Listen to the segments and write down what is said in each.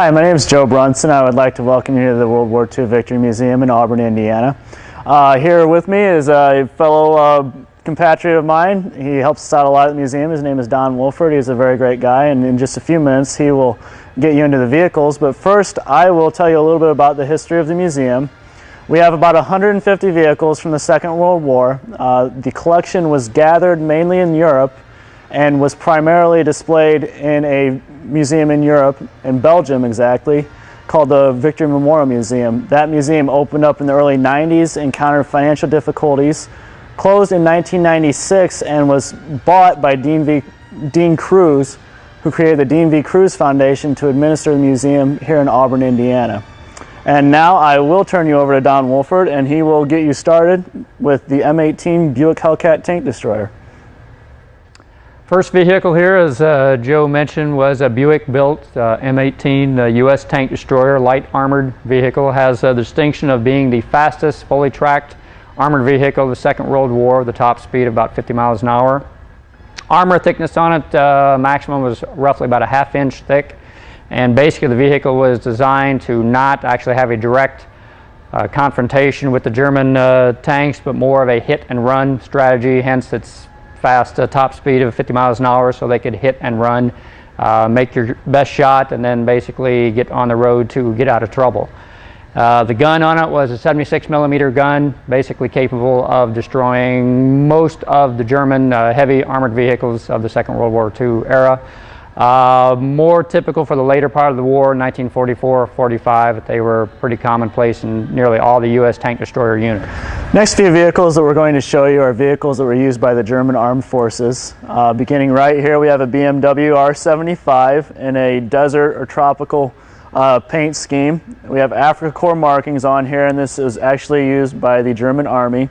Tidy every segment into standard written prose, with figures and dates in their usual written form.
Hi, my name is Joe Brunson. I would like to welcome you to the World War II Victory Museum in Auburn, Indiana. Here with me is a fellow compatriot of mine. He helps us out a lot at the museum. His name is Don Wolford. He's a very great guy, and in just a few minutes he will get you into the vehicles. But first, I will tell you a little bit about the history of the museum. We have about 150 vehicles from the Second World War. The collection was gathered mainly in Europe and was primarily displayed in a museum in Europe, in Belgium exactly, called the Victory Memorial Museum. That museum opened up in the early 90s, encountered financial difficulties, closed in 1996, and was bought by Dean Kruse, who created the Dean V. Kruse Foundation to administer the museum here in Auburn, Indiana. And now I will turn you over to Don Wolford, and he will get you started with the M18 Buick Hellcat tank destroyer. First vehicle here, as Joe mentioned, was a Buick-built M18 U.S. tank destroyer, light armored vehicle. Has the distinction of being the fastest fully tracked armored vehicle of the Second World War, the top speed of about 50 miles an hour. Armor thickness on it, maximum was roughly about a ½ inch thick. And basically the vehicle was designed to not actually have a direct confrontation with the German tanks, but more of a hit and run strategy, hence its fast top speed of 50 miles an hour, so they could hit and run, make your best shot, and then basically get on the road to get out of trouble. The gun on it was a 76mm gun, basically capable of destroying most of the German heavy armored vehicles of the Second World War II era. More typical for the later part of the war, 1944-45, they were pretty commonplace in nearly all the U.S. tank destroyer units. Next few vehicles that we're going to show you are vehicles that were used by the German armed forces. Beginning right here, we have a BMW R75 in a desert or tropical paint scheme. We have Africa Corps markings on here, and this is actually used by the German Army.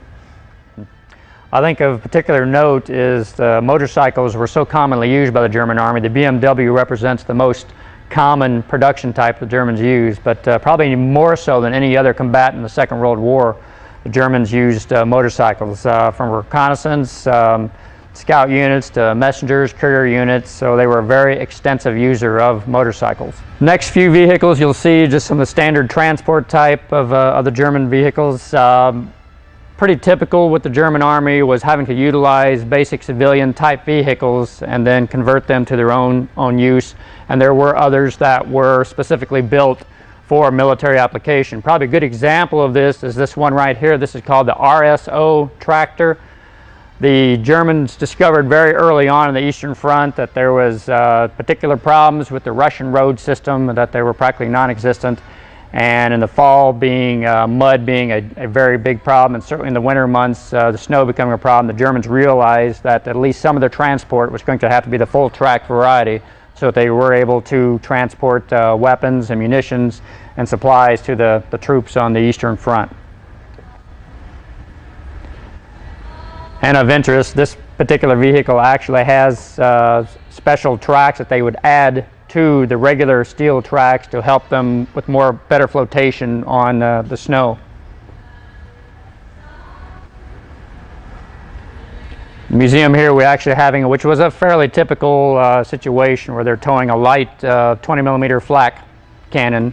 I think of particular note is the motorcycles were so commonly used by the German Army. The BMW represents the most common production type the Germans used, but probably more so than any other combatant in the Second World War, the Germans used motorcycles from reconnaissance, scout units to messengers, courier units, so they were a very extensive user of motorcycles. Next few vehicles you'll see just some of the standard transport type of the German vehicles. Pretty typical with the German Army was having to utilize basic civilian type vehicles and then convert them to their own use, and there were others that were specifically built for military application. Probably a good example of this is this one right here. This is called the RSO tractor. The Germans discovered very early on in the Eastern Front that there was particular problems with the Russian road system, that they were practically non-existent. And in the fall, mud being a very big problem, and certainly in the winter months, the snow becoming a problem, the Germans realized that at least some of their transport was going to have to be the full track variety, so that they were able to transport weapons and munitions and supplies to the troops on the Eastern Front. And of interest, this particular vehicle actually has special tracks that they would add to the regular steel tracks to help them with better flotation on the snow. The museum here we're actually having, which was a fairly typical situation, where they're towing a light 20mm flak cannon.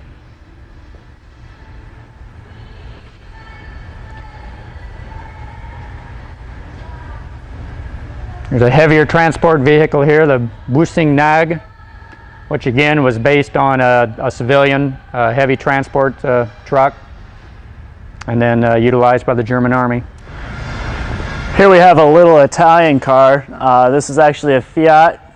There's a heavier transport vehicle here, the Wüsting Nag, which again was based on a civilian heavy transport truck, and then utilized by the German Army. Here we have a little Italian car. This is actually a Fiat,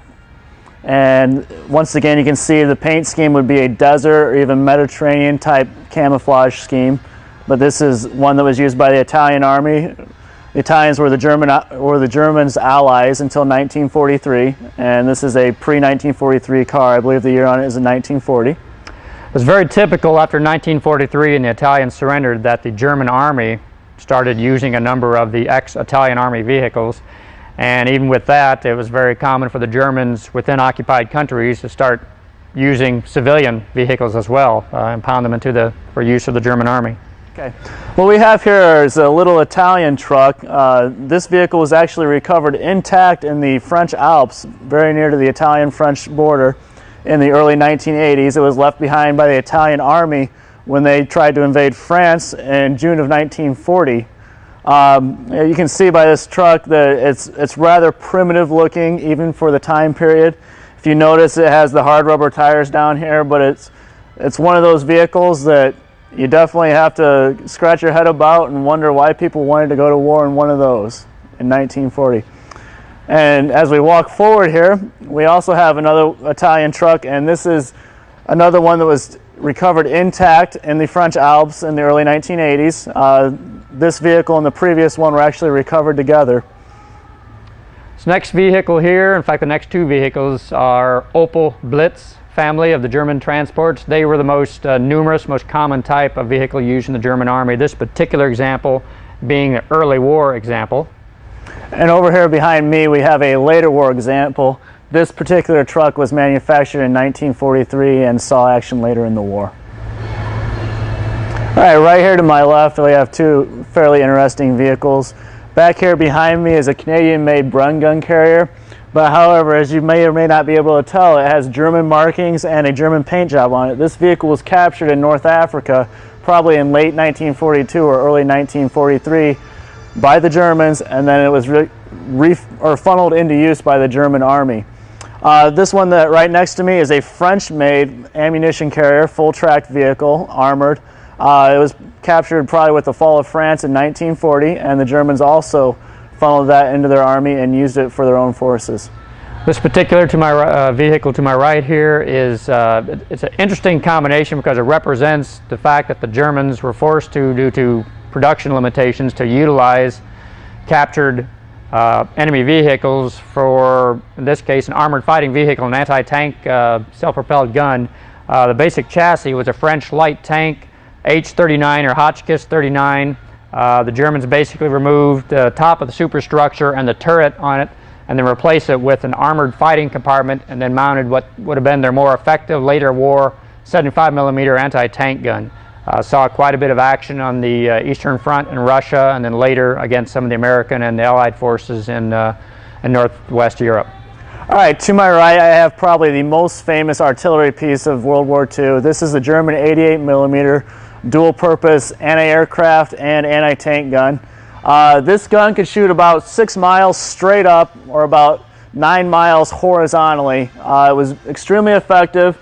and once again you can see the paint scheme would be a desert or even Mediterranean type camouflage scheme, but this is one that was used by the Italian Army. The Italians were the Germans' allies until 1943, and this is a pre-1943 car. I believe the year on it is in 1940. It was very typical after 1943 and the Italians surrendered that the German Army started using a number of the ex-Italian Army vehicles, and even with that, it was very common for the Germans within occupied countries to start using civilian vehicles as well and pound them for use of the German Army. Okay. What we have here is a little Italian truck. This vehicle was actually recovered intact in the French Alps, very near to the Italian-French border. in the early 1980s. It was left behind by the Italian army when they tried to invade France in June of 1940. You can see by this truck that it's rather primitive looking even for the time period. If you notice, it has the hard rubber tires down here, but it's one of those vehicles that you definitely have to scratch your head about and wonder why people wanted to go to war in one of those in 1940. And as we walk forward here, we also have another Italian truck, and this is another one that was recovered intact in the French Alps in the early 1980s. This vehicle and the previous one were actually recovered together. This next vehicle here, in fact the next two vehicles, are Opel Blitz family of the German transports. They were the most numerous, most common type of vehicle used in the German army. This particular example being an early war example. And over here behind me we have a later war example. This particular truck was manufactured in 1943 and saw action later in the war. All right here to my left we have two fairly interesting vehicles. Back here behind me is a Canadian-made Brun gun carrier, but however, as you may or may not be able to tell, it has German markings and a German paint job on it. This vehicle was captured in North Africa probably in late 1942 or early 1943 by the Germans, and then it was funneled into use by the German army. This one that right next to me is a French-made ammunition carrier, full-tracked vehicle, armored. It was captured probably with the fall of France in 1940, and the Germans also funneled that into their army and used it for their own forces. This particular vehicle to my right here is it's an interesting combination because it represents the fact that the Germans were forced to, due to production limitations, to utilize captured enemy vehicles for, in this case, an armored fighting vehicle, an anti-tank self-propelled gun. The basic chassis was a French light tank H-39 or Hotchkiss 39. The Germans basically removed the top of the superstructure and the turret on it and then replaced it with an armored fighting compartment and then mounted what would have been their more effective later war 75mm anti-tank gun. Saw quite a bit of action on the Eastern Front in Russia and then later against some of the American and the Allied forces in Northwest Europe. All right, to my right I have probably the most famous artillery piece of World War II. This is the German 88mm dual-purpose anti-aircraft and anti-tank gun. This gun could shoot about 6 miles straight up or about 9 miles horizontally. It was extremely effective.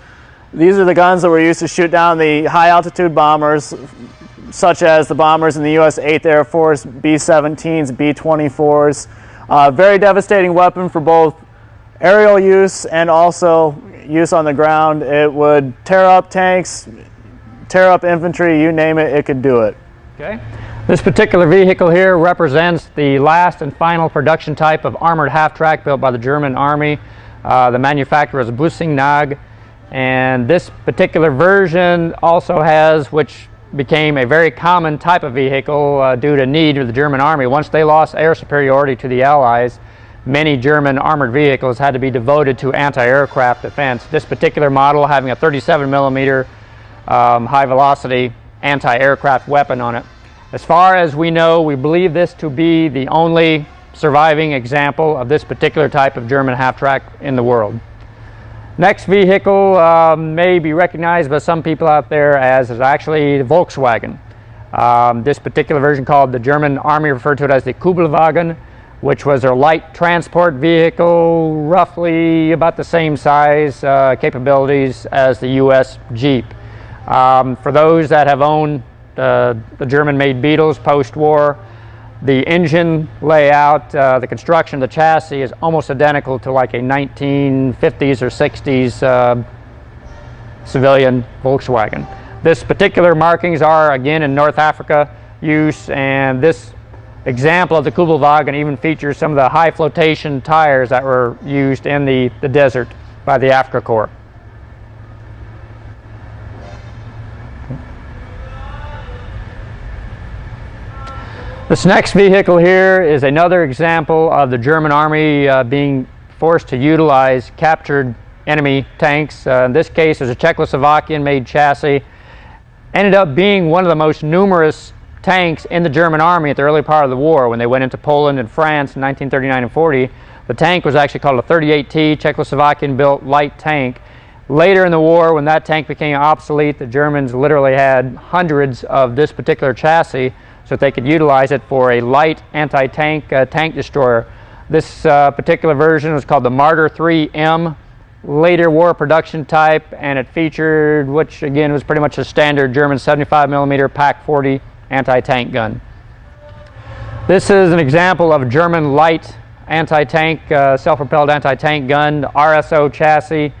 These are the guns that were used to shoot down the high-altitude bombers, such as the bombers in the U.S. 8th Air Force, B-17s, B-24s. Very devastating weapon for both aerial use and also use on the ground. It would tear up tanks, tear up infantry, you name it, it could do it. Okay. This particular vehicle here represents the last and final production type of armored half-track built by the German Army. The manufacturer is Büssing-Nag, and this particular version also has, which became a very common type of vehicle due to need of the German Army. Once they lost air superiority to the Allies, many German armored vehicles had to be devoted to anti-aircraft defense. This particular model having a 37mm high-velocity anti-aircraft weapon on it. As far as we know, we believe this to be the only surviving example of this particular type of German half-track in the world. Next vehicle may be recognized by some people out there as is actually the Volkswagen. This particular version, called the German Army referred to it as the Kübelwagen, which was their light transport vehicle, roughly about the same size, capabilities as the U.S. Jeep. For those that have owned the German-made Beetles post-war, the engine layout, the construction, the chassis is almost identical to like a 1950s or 60s civilian Volkswagen. This particular markings are again in North Africa use, and this example of the Kübelwagen even features some of the high flotation tires that were used in the desert by the Afrika Korps. This next vehicle here is another example of the German Army being forced to utilize captured enemy tanks. In this case, it was a Czechoslovakian-made chassis. Ended up being one of the most numerous tanks in the German Army at the early part of the war. When they went into Poland and France in 1939 and 40, the tank was actually called a 38T, Czechoslovakian-built light tank. Later in the war, when that tank became obsolete, the Germans literally had hundreds of this particular chassis so that they could utilize it for a light anti-tank tank destroyer. This particular version was called the Marder 3M, later war production type, and it featured, which again was pretty much a standard German 75mm PaK-40 anti-tank gun. This is an example of a German light anti-tank, self-propelled anti-tank gun, the RSO chassis,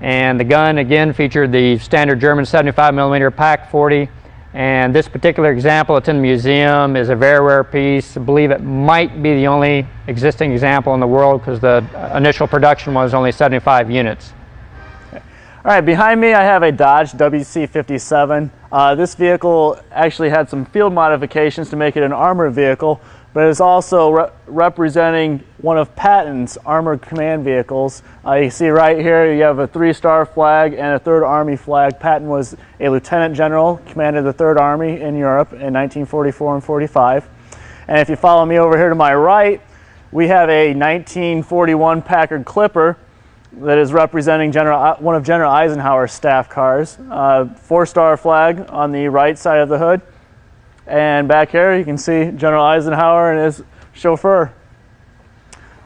and the gun again featured the standard German 75mm PaK-40. And this particular example, it's in the museum, is a very rare piece. I believe it might be the only existing example in the world because the initial production was only 75 units. All right, behind me I have a Dodge WC-57. This vehicle actually had some field modifications to make it an armored vehicle, but it's also representing one of Patton's armored command vehicles. You see right here you have a 3-star flag and a 3rd Army flag. Patton was a lieutenant general, commanded the 3rd Army in Europe in 1944 and 45. And if you follow me over here to my right, we have a 1941 Packard Clipper that is representing one of General Eisenhower's staff cars. 4-star flag on the right side of the hood. And back here you can see General Eisenhower and his chauffeur.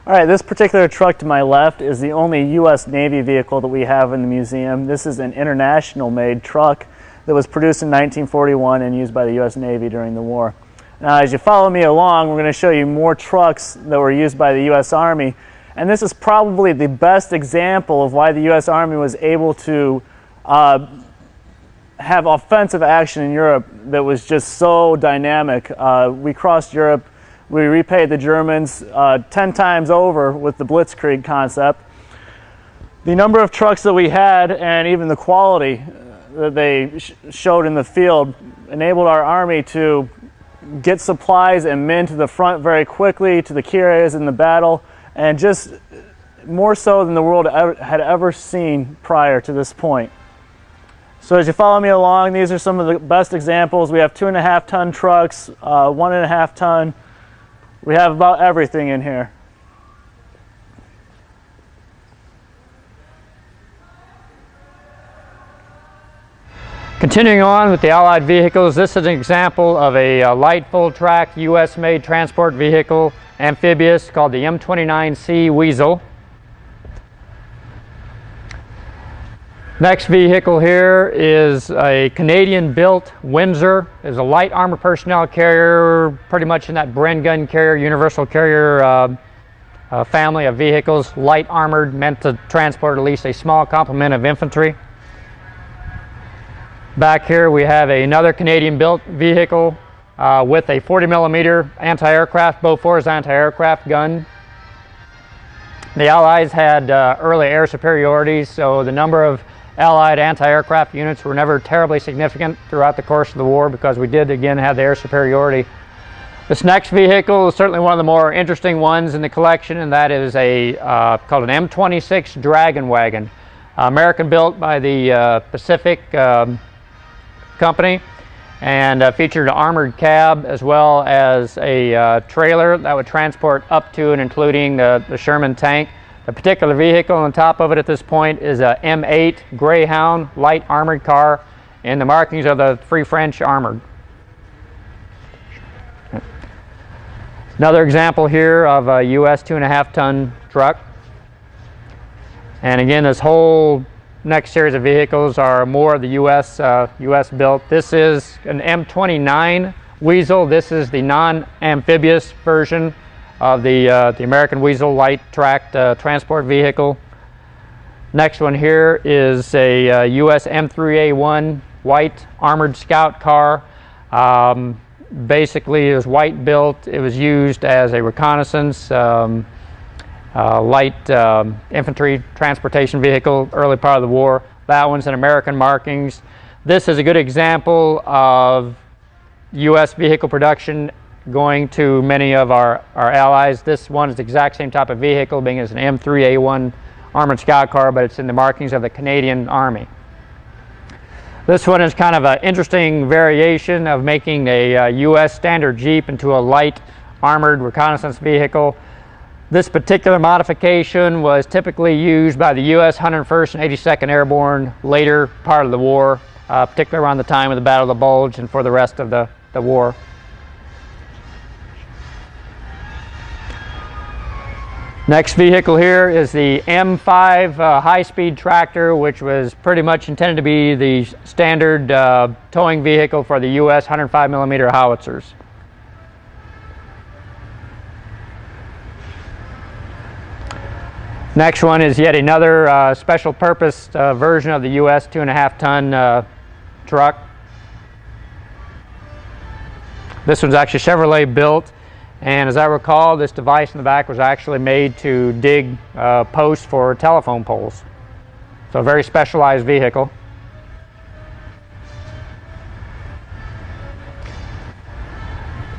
All right, this particular truck to my left is the only U.S. Navy vehicle that we have in the museum. This is an international made truck that was produced in 1941 and used by the U.S. Navy during the war. Now as you follow me along, we're going to show you more trucks that were used by the U.S. Army. And this is probably the best example of why the U.S. Army was able to have offensive action in Europe that was just so dynamic. We crossed Europe, we repaid the Germans 10 times over with the Blitzkrieg concept. The number of trucks that we had and even the quality that they showed in the field enabled our Army to get supplies and men to the front very quickly, to the key areas in the battle, and just more so than the world had ever seen prior to this point. So as you follow me along, these are some of the best examples. We have 2.5-ton trucks, 1.5-ton. We have about everything in here. Continuing on with the Allied vehicles, this is an example of a light full-track U.S.-made transport vehicle, amphibious, called the M29C Weasel. Next vehicle here is a Canadian-built Windsor. It's a light armored personnel carrier, pretty much in that Bren gun carrier, universal carrier family of vehicles, light armored, meant to transport at least a small complement of infantry. Back here we have another Canadian-built vehicle with a 40mm anti-aircraft, Bofors anti-aircraft gun. The Allies had early air superiority, so the number of Allied anti-aircraft units were never terribly significant throughout the course of the war because we did again have the air superiority. This next vehicle is certainly one of the more interesting ones in the collection, and that is called an M26 Dragon Wagon, American built by the Pacific company, and featured an armored cab as well as a trailer that would transport up to and including the Sherman tank. The particular vehicle on top of it at this point is a M8 Greyhound light armored car, and the markings are the Free French armored. Another example here of a US 2.5-ton truck. And again, this whole next series of vehicles are more of the US built. This is an M29 Weasel. This is the non-amphibious version of the American Weasel light tracked transport vehicle. Next one here is a US M3A1 white armored scout car. Basically it was white built. It was used as a reconnaissance light infantry transportation vehicle early part of the war. That one's in American markings. This is a good example of US vehicle production going to many of our allies. This one is the exact same type of vehicle, being as an M3A1 armored scout car, but it's in the markings of the Canadian Army. This one is kind of an interesting variation of making a US standard Jeep into a light armored reconnaissance vehicle. This particular modification was typically used by the U.S. 101st and 82nd Airborne later part of the war, particularly around the time of the Battle of the Bulge and for the rest of the war. Next vehicle here is the M5 high-speed tractor, which was pretty much intended to be the standard towing vehicle for the U.S. 105mm howitzers. Next one is yet another special purpose version of the U.S. 2.5-ton truck. This one's actually Chevrolet built, and as I recall, this device in the back was actually made to dig posts for telephone poles. So a very specialized vehicle.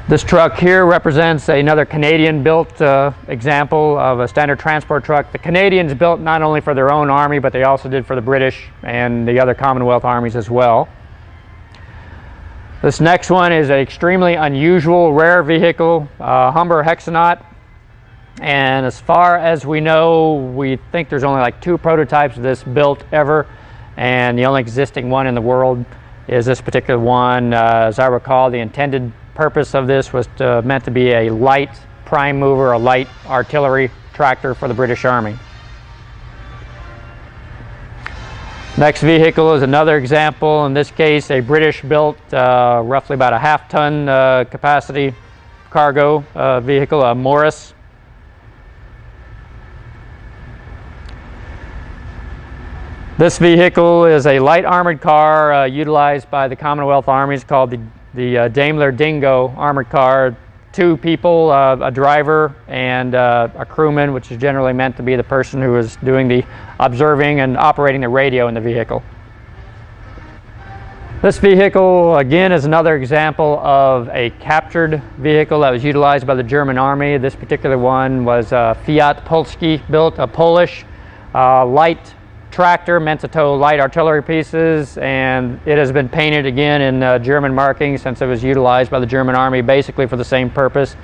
This truck here represents another Canadian-built example of a standard transport truck. The Canadians built not only for their own army, but they also did for the British and the other Commonwealth armies as well. This next one is an extremely unusual, rare vehicle, Humber Hexanaut. And as far as we know, we think there's only like 2 prototypes of this built ever, and the only existing one in the world is this particular one. As I recall, the intended purpose of this was meant to be a light prime mover, a light artillery tractor for the British Army. Next vehicle is another example, in this case a British-built, roughly about a half-ton capacity cargo vehicle, a Morris. This vehicle is a light armored car utilized by the Commonwealth armies called the Daimler Dingo armored car. 2 people, a driver and a crewman, which is generally meant to be the person who is doing the observing and operating the radio in the vehicle. This vehicle, again, is another example of a captured vehicle that was utilized by the German Army. This particular one was Fiat Polski built, a Polish light tractor meant to tow light artillery pieces, and it has been painted again in German marking since it was utilized by the German Army basically for the same purpose,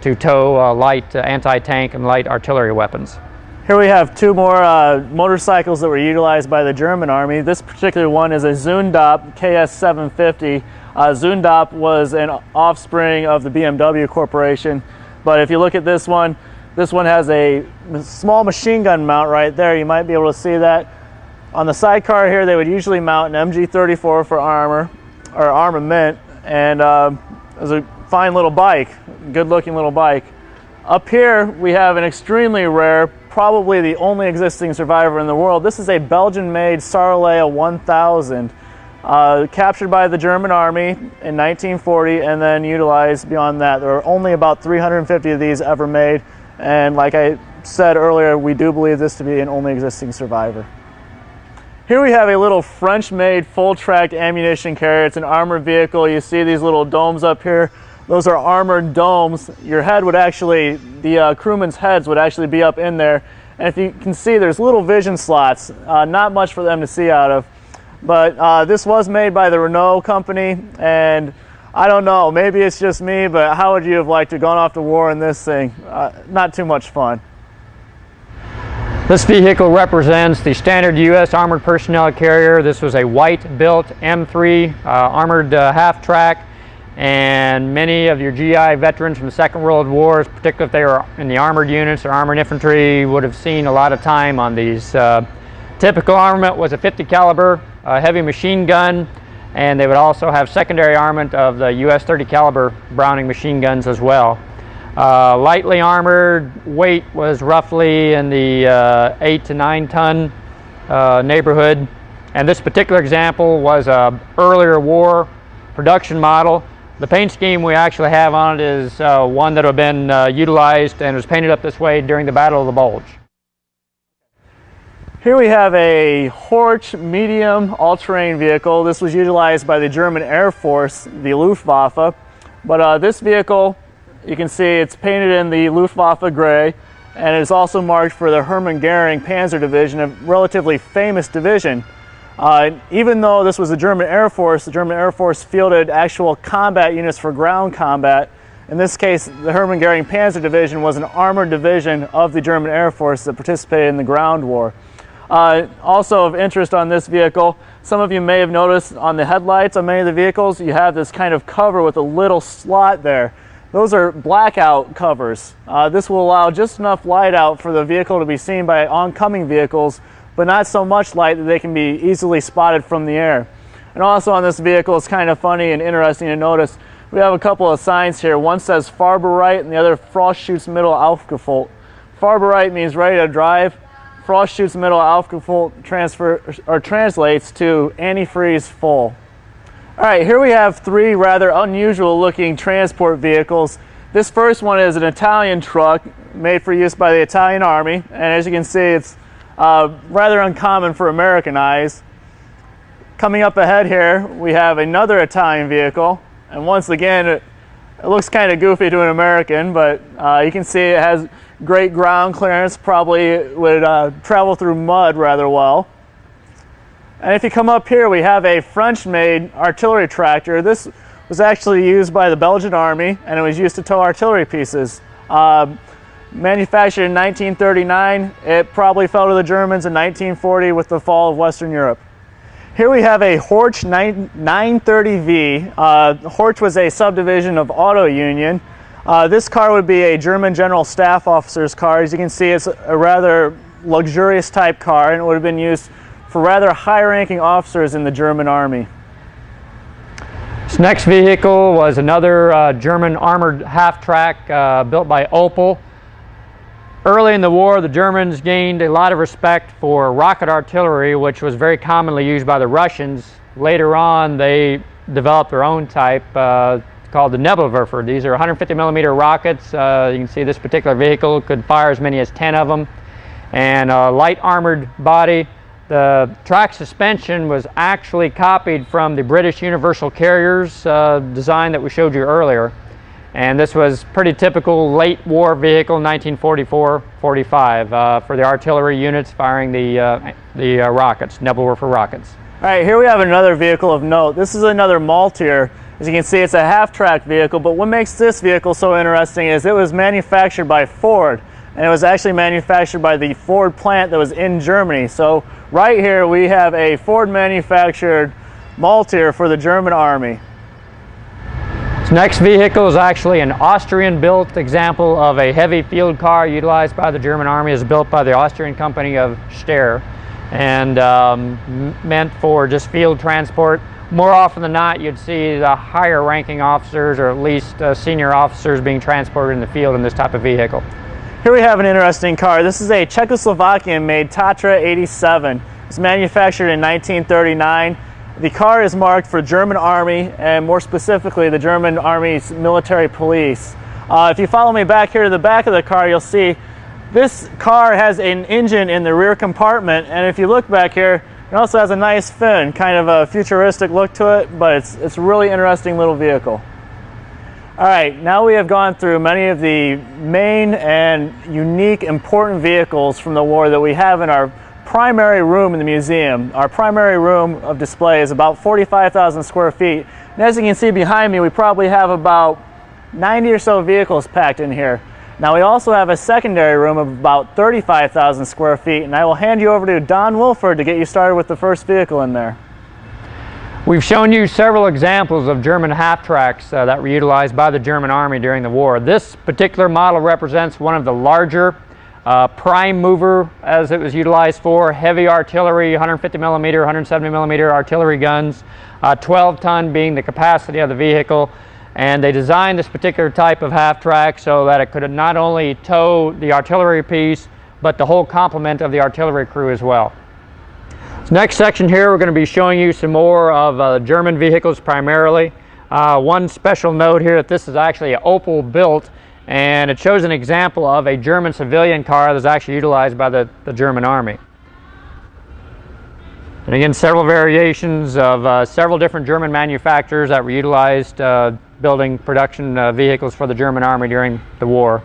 to tow light anti-tank and light artillery weapons. Here we have 2 more motorcycles that were utilized by the German Army. This particular one is a Zundap KS 750. Zundap was an offspring of the BMW Corporation, but if you look at this one has a small machine gun mount right there. You might be able to see that. On the sidecar here, they would usually mount an MG34 for armor, or armament, and it was a fine little bike, good-looking little bike. Up here, we have an extremely rare, probably the only existing survivor in the world. This is a Belgian-made Sarolea 1000, captured by the German Army in 1940 and then utilized beyond that. There are only about 350 of these ever made, and like I said earlier, we do believe this to be an only existing survivor. Here we have a little French-made full-track ammunition carrier. It's an armored vehicle. You see these little domes up here. Those are armored domes. Your head would actually, the crewmen's heads would actually be up in there. And if you can see, there's little vision slots, not much for them to see out of. But this was made by the Renault company, and I don't know, maybe it's just me, but how would you have liked to have gone off to war in this thing? Not too much fun. This vehicle represents the standard U.S. armored personnel carrier. This was a white-built M3 armored half-track, and many of your GI veterans from the Second World War, particularly if they were in the armored units or armored infantry, would have seen a lot of time on these. Typical armament was a 50 caliber heavy machine gun, and they would also have secondary armament of the U.S. 30 caliber Browning machine guns as well. Lightly armored, weight was roughly in the 8 to 9 ton neighborhood, and this particular example was an earlier war production model. The paint scheme we actually have on it is one that had been utilized and was painted up this way during the Battle of the Bulge. Here we have a Horch medium all-terrain vehicle. This was utilized by the German Air Force, the Luftwaffe, but this vehicle, you can see it's painted in the Luftwaffe gray, and it is also marked for the Hermann Goering Panzer Division, a relatively famous division. Even though this was the German Air Force fielded actual combat units for ground combat, In this case, the Hermann Goering Panzer Division was an armored division of the German Air Force that participated in the ground war. Also of interest on this vehicle, some of you may have noticed on the headlights on many of the vehicles, you have this kind of cover with a little slot there. Those are blackout covers. This will allow just enough light out for the vehicle to be seen by oncoming vehicles, but not so much light that they can be easily spotted from the air. And also on this vehicle, it's kind of funny and interesting to notice, we have a couple of signs here. One says Fahrbereit and the other Frostschutzmittel aufgefüllt. Fahrbereit means ready to drive. Frostschutzmittel aufgefüllt translates to antifreeze full. All right, here we have three rather unusual looking transport vehicles. This first one is an Italian truck made for use by the Italian Army, and as you can see, it's rather uncommon for American eyes. Coming up ahead here, we have another Italian vehicle, and once again, it looks kind of goofy to an American, but you can see it has great ground clearance, probably would travel through mud rather well. And if you come up here, we have a French-made artillery tractor. This was actually used by the Belgian Army, and it was used to tow artillery pieces. Manufactured in 1939, it probably fell to the Germans in 1940 with the fall of Western Europe. Here we have a Horch 930V. Horch was a subdivision of Auto Union. This car would be a German General Staff officer's car. As you can see, it's a rather luxurious type car, and it would have been used for rather high-ranking officers in the German Army. This next vehicle was another German armored half-track built by Opel. Early in the war, the Germans gained a lot of respect for rocket artillery, which was very commonly used by the Russians. Later on, they developed their own type called the Nebelwerfer. These are 150 millimeter rockets. You can see this particular vehicle could fire as many as 10 of them, and a light armored body. The track suspension was actually copied from the British Universal Carrier's design that we showed you earlier. And this was pretty typical late war vehicle, 1944-45, for the artillery units firing the rockets, Nebelwerfer rockets. All right, here we have another vehicle of note. This is another Maltier. As you can see, it's a half-track vehicle, but what makes this vehicle so interesting is it was manufactured by Ford, and it was actually manufactured by the Ford plant that was in Germany. So right here we have a Ford manufactured Maltier for the German Army. This next vehicle is actually an Austrian-built example of a heavy field car utilized by the German Army. It's built by the Austrian company of Steyr, and meant for just field transport. More often than not, you'd see the higher ranking officers, or at least senior officers, being transported in the field in this type of vehicle. Here we have an interesting car. This is a Czechoslovakian-made Tatra 87. It's manufactured in 1939. The car is marked for German Army, and more specifically the German Army's military police. If you follow me back here to the back of the car, you'll see this car has an engine in the rear compartment, and if you look back here, it also has a nice fin, kind of a futuristic look to it, but it's a really interesting little vehicle. All right, now we have gone through many of the main and unique, important vehicles from the war that we have in our primary room in the museum. Our primary room of display is about 45,000 square feet. And as you can see behind me, we probably have about 90 or so vehicles packed in here. Now we also have a secondary room of about 35,000 square feet, and I will hand you over to Don Wilford to get you started with the first vehicle in there. We've shown you several examples of German half-tracks that were utilized by the German Army during the war. This particular model represents one of the larger prime mover, as it was utilized for, heavy artillery, 150 millimeter, 170 millimeter artillery guns, 12-ton being the capacity of the vehicle. And they designed this particular type of half-track so that it could not only tow the artillery piece, but the whole complement of the artillery crew as well. This next section here, we're going to be showing you some more of German vehicles primarily. One special note here that this is actually an Opel built, and it shows an example of a German civilian car that's actually utilized by the German Army. And again, several variations of several different German manufacturers that were utilized building production vehicles for the German Army during the war.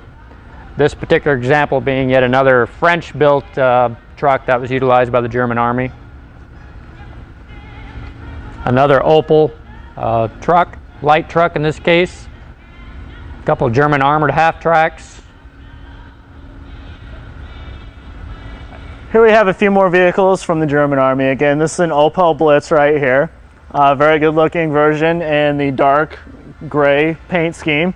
This particular example being yet another French-built truck that was utilized by the German Army. Another Opel truck, light truck in this case. A couple of German armored half-tracks. Here we have a few more vehicles from the German Army. Again, this is an Opel Blitz right here. Very good looking version in the dark gray paint scheme.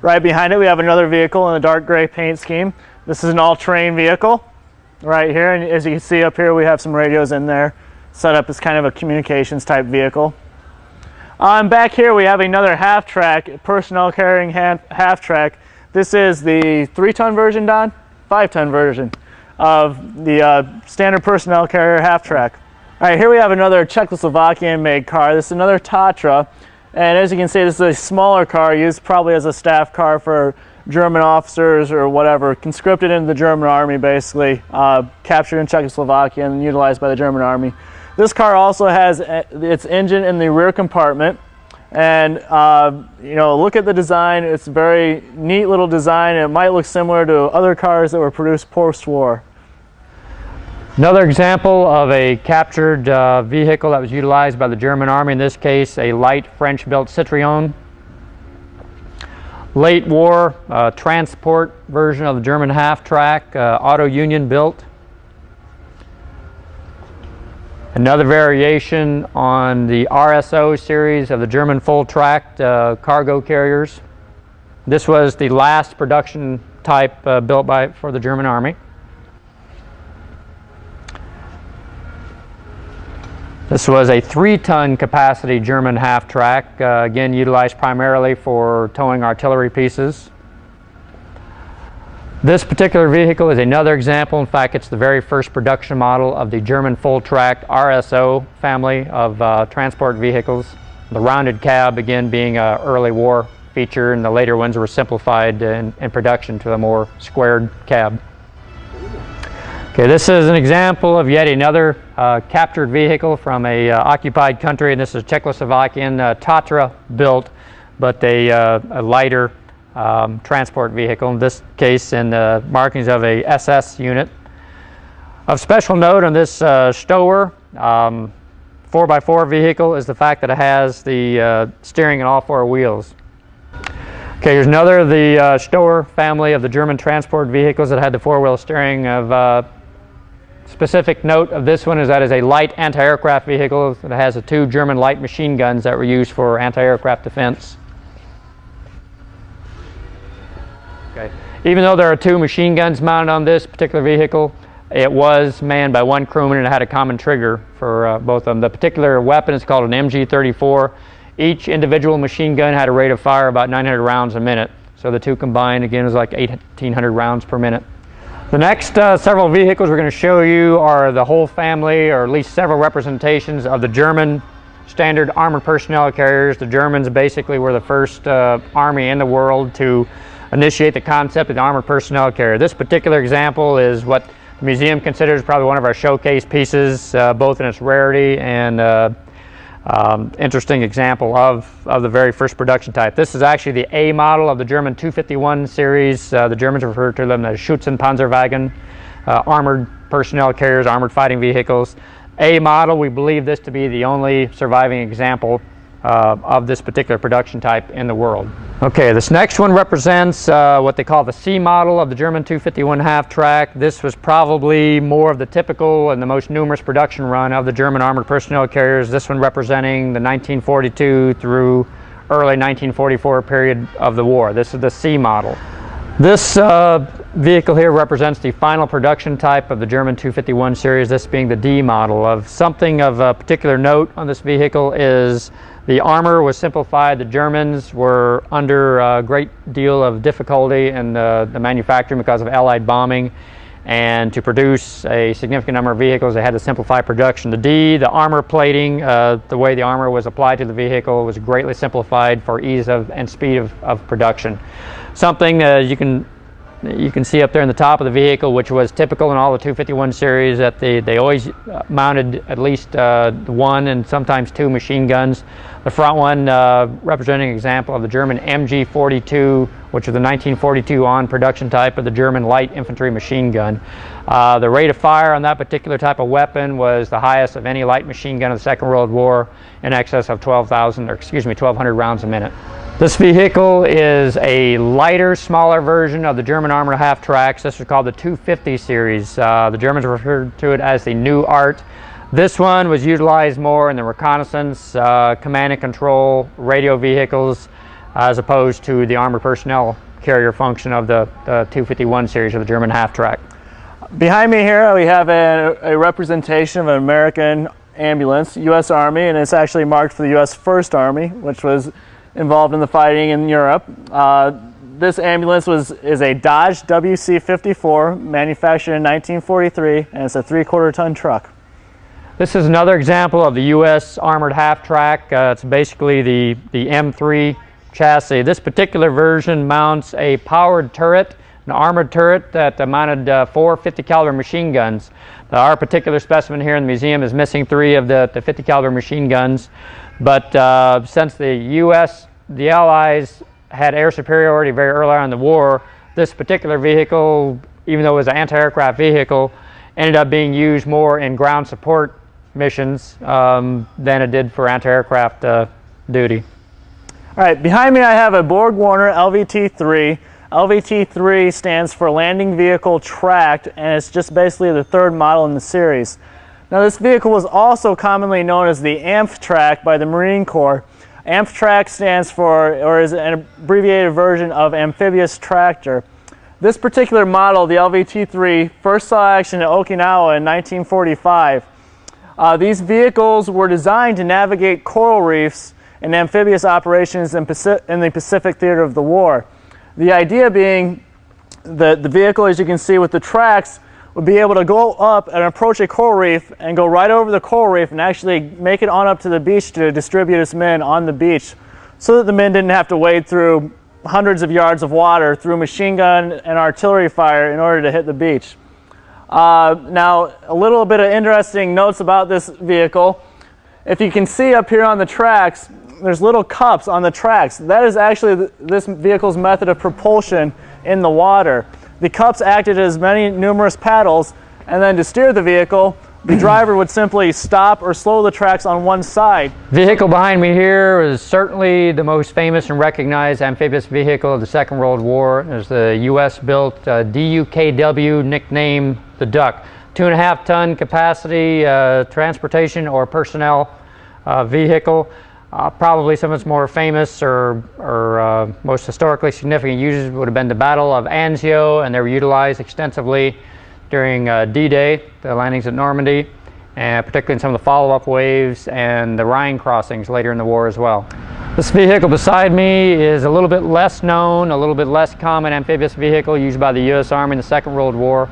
Right behind it we have another vehicle in the dark gray paint scheme. This is an all-terrain vehicle right here, and as you can see up here we have some radios in there set up as kind of a communications type vehicle. Back here we have another half-track, personnel carrying half-track. This is the 3-ton version, Don? 5-ton version of the standard personnel carrier half-track. All right, here we have another Czechoslovakian-made car. This is another Tatra, and as you can see, this is a smaller car used probably as a staff car for German officers or whatever, conscripted into the German Army, basically, captured in Czechoslovakia and utilized by the German Army. This car also has its engine in the rear compartment, and you know, look at the design. It's a very neat little design, and it might look similar to other cars that were produced post-war. Another example of a captured vehicle that was utilized by the German Army, in this case a light French-built Citroën. Late war transport version of the German half-track, Auto Union built. Another variation on the RSO series of the German full-tracked cargo carriers. This was the last production type built for the German Army. This was a 3-ton capacity German half-track, again utilized primarily for towing artillery pieces. This particular vehicle is another example. In fact, it's the very first production model of the German full-tracked RSO family of transport vehicles. The rounded cab, again, being an early war feature, and the later ones were simplified in production to a more squared cab. Okay, this is an example of yet another captured vehicle from a occupied country, and this is Czechoslovakian Tatra built, but a lighter transport vehicle, in this case in the markings of a SS unit. Of special note on this Stower 4x4 vehicle is the fact that it has the steering in all 4 wheels. Okay, here's another of the Stower family of the German transport vehicles that had the 4-wheel steering. Of specific note of this one is that it's a light anti-aircraft vehicle that has the 2 German light machine guns that were used for anti-aircraft defense. Okay. Even though there are 2 machine guns mounted on this particular vehicle, it was manned by 1 crewman and it had a common trigger for both of them. The particular weapon is called an MG-34. Each individual machine gun had a rate of fire about 900 rounds a minute. So the 2 combined, again, is like 1,800 rounds per minute. The next several vehicles we're going to show you are the whole family, or at least several representations of the German standard armored personnel carriers. The Germans basically were the first army in the world to initiate the concept of the armored personnel carrier. This particular example is what the museum considers probably one of our showcase pieces, both in its rarity and interesting example of the very first production type. This is actually the A model of the German 251 series. The Germans refer to them as Schützenpanzerwagen, armored personnel carriers, armored fighting vehicles. A model, we believe this to be the only surviving example of this particular production type in the world. Okay, this next one represents what they call the C model of the German 251 half-track. This was probably more of the typical and the most numerous production run of the German armored personnel carriers. This one representing the 1942 through early 1944 period of the war. This is the C model. This vehicle here represents the final production type of the German 251 series, this being the D model. Of something of particular note on this vehicle is the armor was simplified. The Germans were under a great deal of difficulty in the manufacturing because of Allied bombing, and to produce a significant number of vehicles they had to simplify production. The D, the armor plating, the way the armor was applied to the vehicle was greatly simplified for ease and speed of production. Something you can see up there in the top of the vehicle, which was typical in all the 251 series, that they always mounted at least 1 and sometimes 2 machine guns. The front one representing an example of the German MG-42, which is the 1942 on production type of the German light infantry machine gun. The rate of fire on that particular type of weapon was the highest of any light machine gun of the Second World War, in excess of 1,200 rounds a minute. This vehicle is a lighter, smaller version of the German armored half-tracks. This was called the 250 series. The Germans referred to it as the New Art. This one was utilized more in the reconnaissance, command and control, radio vehicles, as opposed to the armored personnel carrier function of the 251 series of the German half-track. Behind me here we have a representation of an American ambulance, U.S. Army, and it's actually marked for the U.S. First Army, which was involved in the fighting in Europe. This ambulance is a Dodge WC-54, manufactured in 1943, and it's a 3/4 ton truck. This is another example of the U.S. armored half-track. It's basically the M3 chassis. This particular version mounts a powered turret, an armored turret that mounted 4 50 caliber machine guns. Our particular specimen here in the museum is missing 3 of the 50 caliber machine guns. But since the Allies had air superiority very early on in the war, this particular vehicle, even though it was an anti-aircraft vehicle, ended up being used more in ground support missions than it did for anti-aircraft duty. All right, behind me I have a Borg-Warner LVT-3. LVT-3 stands for Landing Vehicle Tracked, and it's just basically the 3rd model in the series. Now, this vehicle was also commonly known as the Amphtrack by the Marine Corps. Amphtrack stands for, or is an abbreviated version of amphibious tractor. This particular model, the LVT-3, first saw action at Okinawa in 1945. These vehicles were designed to navigate coral reefs in amphibious operations in the Pacific theater of the war. The idea being that the vehicle, as you can see with the tracks, would be able to go up and approach a coral reef and go right over the coral reef and actually make it on up to the beach to distribute its men on the beach, so that the men didn't have to wade through hundreds of yards of water through machine gun and artillery fire in order to hit the beach. Now, a little bit of interesting notes about this vehicle. If you can see up here on the tracks, there's little cups on the tracks. That is actually this vehicle's method of propulsion in the water. The cups acted as numerous paddles, and then to steer the vehicle, the driver would simply stop or slow the tracks on one side. Vehicle behind me here is certainly the most famous and recognized amphibious vehicle of the Second World War. It's the U.S.-built DUKW, nicknamed the Duck. 2.5 ton capacity transportation or personnel vehicle. Probably some of its more famous or most historically significant uses would have been the Battle of Anzio, and they were utilized extensively during D-Day, the landings at Normandy, and particularly in some of the follow-up waves and the Rhine crossings later in the war as well. This vehicle beside me is a little bit less known, a little bit less common amphibious vehicle used by the U.S. Army in the Second World War,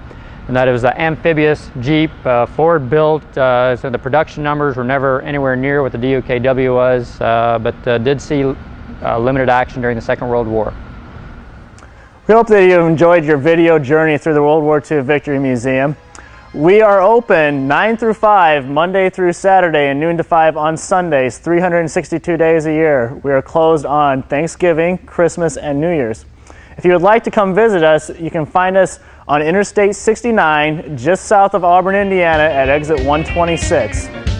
and that is the amphibious Jeep, Ford built, so the production numbers were never anywhere near what the DUKW was, but did see limited action during the Second World War. We hope that you enjoyed your video journey through the World War II Victory Museum. We are open 9 through 5, Monday through Saturday, and noon to 5 on Sundays, 362 days a year. We are closed on Thanksgiving, Christmas, and New Year's. If you would like to come visit us, you can find us on Interstate 69, just south of Auburn, Indiana, at exit 126.